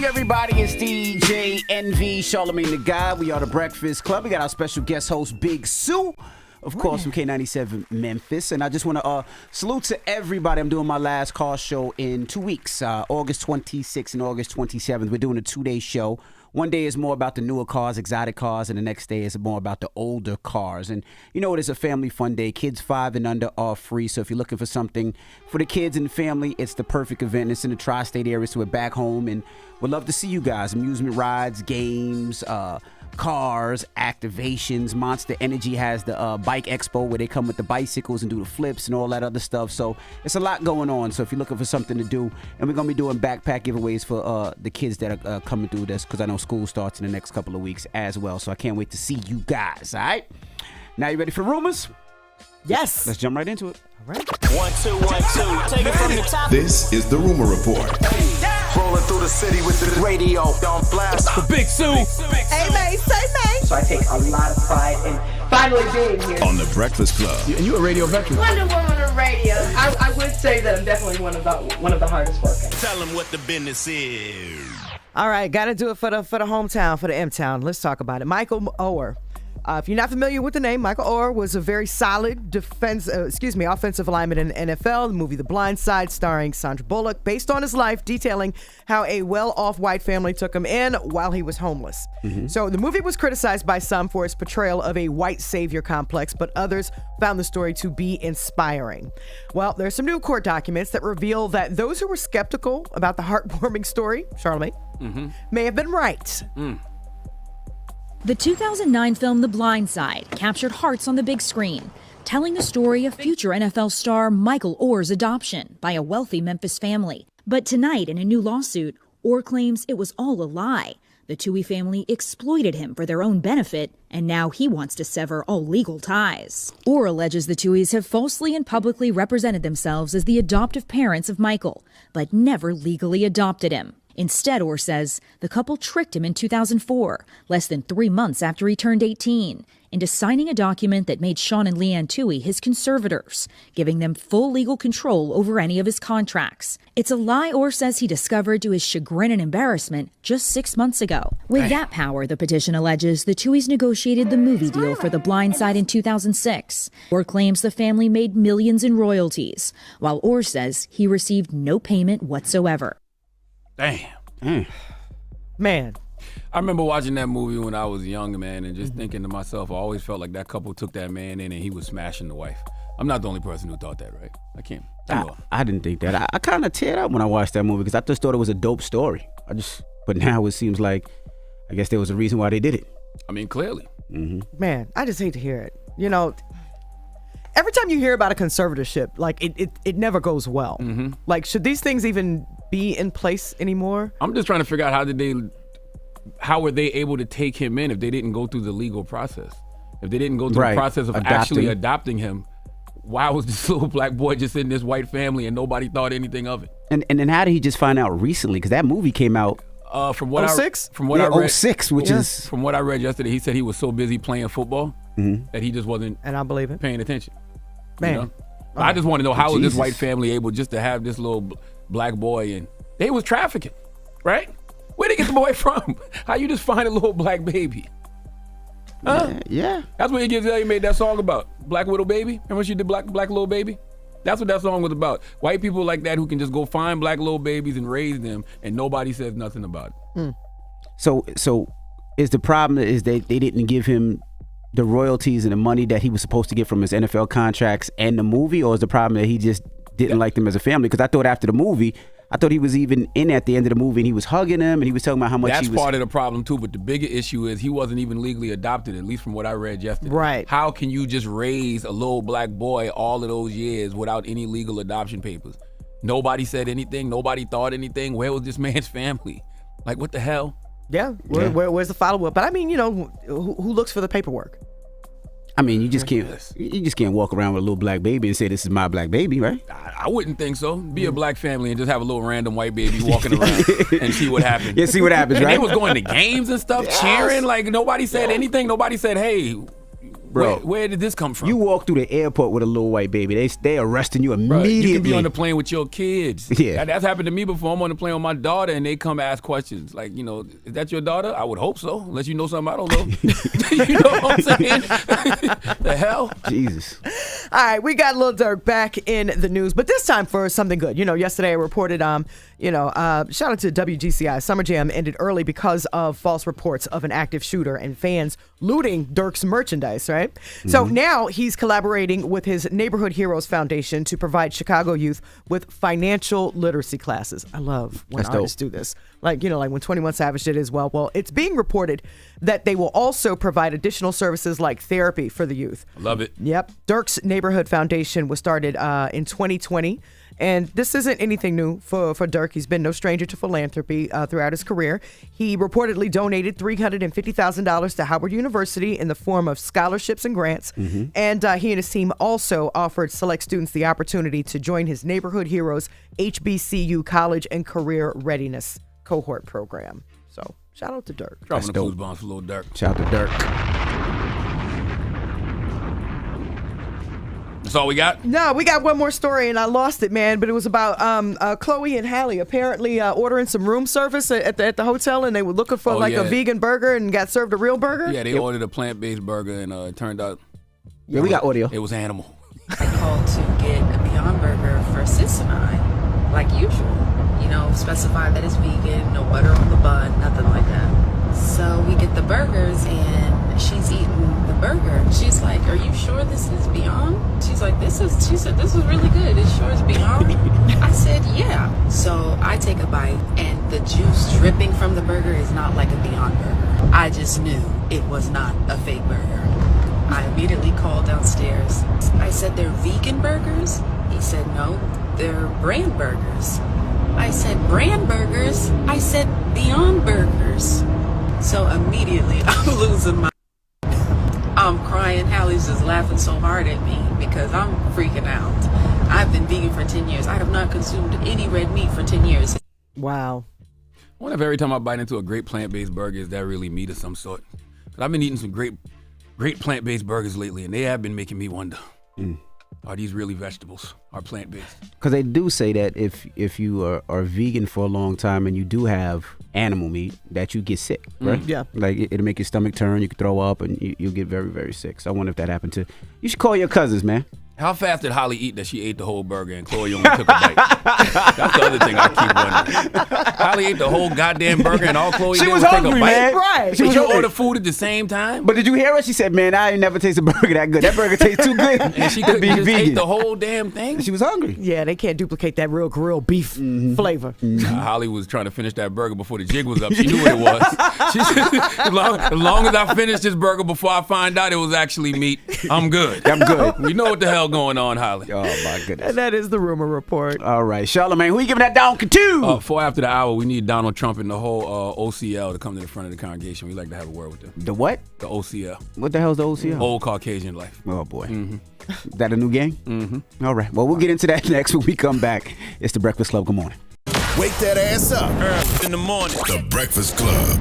morning, everybody. It's DJ NV, Charlamagne the Guy. We are the Breakfast Club. We got our special guest host, Big Sue, of course, from K97 Memphis. And I just want to salute to everybody. I'm doing my last car show in 2 weeks, August 26th and August 27th. We're doing a 2-day show. One day is more about the newer cars, exotic cars, and the next day is more about the older cars. And you know, it is a family fun day. Kids 5 and under are free. So if you're looking for something for the kids and the family, it's the perfect event. It's in the tri-state area, so we're back home. And we'd love to see you guys. Amusement rides, games, cars, activations. Monster Energy has the bike expo where they come with the bicycles and do the flips and all that other stuff. So it's a lot going on. So if you're looking for something to do, and we're going to be doing backpack giveaways for the kids that are coming through this, because I know school starts in the next couple of weeks as well. So I can't wait to see you guys. All right. Now you ready for rumors? Yes. Let's jump right into it. All right. 1, 2, 1, 2. Take it from the top. This is the Rumor Report. Rolling through the city with the radio on blast. For Big Sue. Hey, May, say May. So I take a lot of pride in finally being here. On the Breakfast Club. And you a radio veteran. Wonder Woman of radio. I would say that I'm definitely one of the hardest working. Tell them what the business is. All right, got to do it for the hometown, for the M-Town. Let's talk about it. Michael Oher. If you're not familiar with the name, Michael Oher was a very solid offensive lineman in the NFL. The movie The Blind Side, starring Sandra Bullock, based on his life, detailing how a well-off white family took him in while he was homeless. Mm-hmm. So the movie was criticized by some for its portrayal of a white savior complex, but others found the story to be inspiring. Well, there's some new court documents that reveal that those who were skeptical about the heartwarming story, Charlamagne, may have been right. The 2009 film The Blind Side captured hearts on the big screen, telling the story of future NFL star Michael Oher's adoption by a wealthy Memphis family. But tonight, in a new lawsuit, Oher claims it was all a lie. The Tuohy family exploited him for their own benefit, and now he wants to sever all legal ties. Oher alleges the Tuohys have falsely and publicly represented themselves as the adoptive parents of Michael, but never legally adopted him. Instead, Oher says, the couple tricked him in 2004, less than 3 months after he turned 18, into signing a document that made Sean and Leanne Tuohy his conservators, giving them full legal control over any of his contracts. It's a lie Oher says he discovered to his chagrin and embarrassment just 6 months ago. With that power, the petition alleges, the Tuohys negotiated the movie deal for The Blind Side in 2006. Oher claims the family made millions in royalties, while Oher says he received no payment whatsoever. Damn. Man. I remember watching that movie when I was young, man, and just thinking to myself, I always felt like that couple took that man in and he was smashing the wife. I'm not the only person who thought that, right? I can't. I didn't think that. I kind of teared up when I watched that movie because I just thought it was a dope story. But now it seems like, I guess there was a reason why they did it. I mean, clearly. Mm-hmm. Man, I just hate to hear it. You know, every time you hear about a conservatorship, like it never goes well. Mm-hmm. Like, should these things even be in place anymore? I'm just trying to figure out how were they able to take him in if they didn't go through the legal process? If they didn't go through the process of actually adopting him, why was this little black boy just in this white family and nobody thought anything of it? And then how did he just find out recently? Because that movie came out from what 06? From what I read, 06, which is from what I read yesterday. He said he was so busy playing football that he just wasn't and I believe it. paying attention. Man, you know? I just want to know how was this white family able just to have this little black boy, and they was trafficking, right? Where'd they get the boy from? How you just find a little black baby? Huh? Yeah. That's what he made that song about. Black Widow Baby. Remember when she did Black Little Baby? That's what that song was about. White people like that who can just go find black little babies and raise them, and nobody says nothing about it. So is the problem is they didn't give him the royalties and the money that he was supposed to get from his NFL contracts and the movie, or is the problem that he just didn't like them as a family? Because I thought after the movie, I thought he was even in at the end of the movie and he was hugging him and he was talking about how much That's he was. part of the problem too, but the bigger issue is he wasn't even legally adopted, at least from what I read yesterday. Right. How can you just raise a little black boy all of those years without any legal adoption papers? Nobody said anything. Nobody thought anything. Where was this man's family? Like, what the hell? Yeah. Where's the follow-up? But I mean, you know, who looks for the paperwork? I mean, you just can't walk around with a little black baby and say this is my black baby, right? I wouldn't think so. Be a black family and just have a little random white baby walking around and see what happens. Yeah, see what happens, right? And they was going to games and stuff, cheering. Like, nobody said anything. Nobody said, hey, Bro, where did this come from? You walk through the airport with a little white baby. They arresting you Bro, immediately. you can be on the plane with your kids. Yeah. That's happened to me before. I'm on the plane with my daughter, and they come ask questions. Like, is that your daughter? I would hope so, unless you know something I don't know. You know what I'm saying? The hell? Jesus. All right, we got Lil Durk back in the news, but this time for something good. Yesterday I reported, shout out to WGCI. Summer Jam ended early because of false reports of an active shooter and fans looting Durk's merchandise, right? So now he's collaborating with his Neighborhood Heroes Foundation to provide Chicago youth with financial literacy classes. I love when artists do this. Like when 21 Savage did as well. Well, it's being reported that they will also provide additional services like therapy for the youth. I love it. Yep. Durk's Neighborhood Foundation was started in 2020. And this isn't anything new for Durk. He's been no stranger to philanthropy throughout his career. He reportedly donated $350,000 to Howard University in the form of scholarships and grants. And he and his team also offered select students the opportunity to join his Neighborhood Heroes HBCU College and Career Readiness cohort program. So shout out to Durk. Dropping the blues bombs for Lil Durk. Shout out to Durk. That's all we got? No, we got one more story, and I lost it, man. But it was about Chloe and Halle apparently ordering some room service at the hotel, and they were looking for a vegan burger and got served a real burger. Yeah, they ordered a plant-based burger, and it turned out. Yeah, we got audio. It was animal. I called to get a Beyond Burger for Sis and I, like usual. Specify that it's vegan, no butter on the bun, nothing like that. So we get the burgers, and she's eating the burger. She's like, "Are you sure this is Beyond?" She said, "This is really good. It sure is Beyond." I said, "Yeah." So I take a bite, and the juice dripping from the burger is not like a Beyond Burger. I just knew it was not a fake burger. I immediately called downstairs. I said, "They're vegan burgers?" He said, "No, they're brand burgers." I said, "Brand burgers?" I said, "Beyond Burgers." So immediately I'm losing my... I'm crying. Hallie's just laughing so hard at me because I'm freaking out. I've been vegan for 10 years. I have not consumed any red meat for 10 years. Wow. I wonder if every time I bite into a great plant-based burger, is that really meat of some sort? Because I've been eating some great plant-based burgers lately, and they have been making me wonder. Are these really vegetables or plant-based? Because they do say that if you are vegan for a long time and you do have animal meat, that you get sick, right? Yeah. Like it'll make your stomach turn, you can throw up, and you'll get very, very sick. So I wonder if that happened to... You should call your cousins, man. How fast did Holly eat that she ate the whole burger and Chloe only took a bite? That's the other thing I keep wondering. Holly ate the whole goddamn burger and all Chloe did was take a bite? Man. Right. She was you hungry. order food at the same time? But did you hear her? She said, "Man, I ain't never tasted a burger that good. That burger tastes too good." And she to could be just vegan. ate the whole damn thing? She was hungry. Yeah, they can't duplicate that real grilled beef flavor. Holly was trying to finish that burger before the jig was up. She knew what it was. She said, as long as I finish this burger before I find out it was actually meat, I'm good. I'm good. We know what the hell going on, Holly. Oh, my goodness. And that is the rumor report. All right. Charlamagne, who you giving that donkey to? For after the hour, we need Donald Trump and the whole OCL to come to the front of the congregation. We'd like to have a word with them. The what? The OCL. What the hell's the OCL? Old Caucasian life. Oh, boy. Is that a new gang? All right. Well, we'll get into that next when we come back. It's The Breakfast Club. Good morning. Wake that ass up. Early in the morning. The Breakfast Club.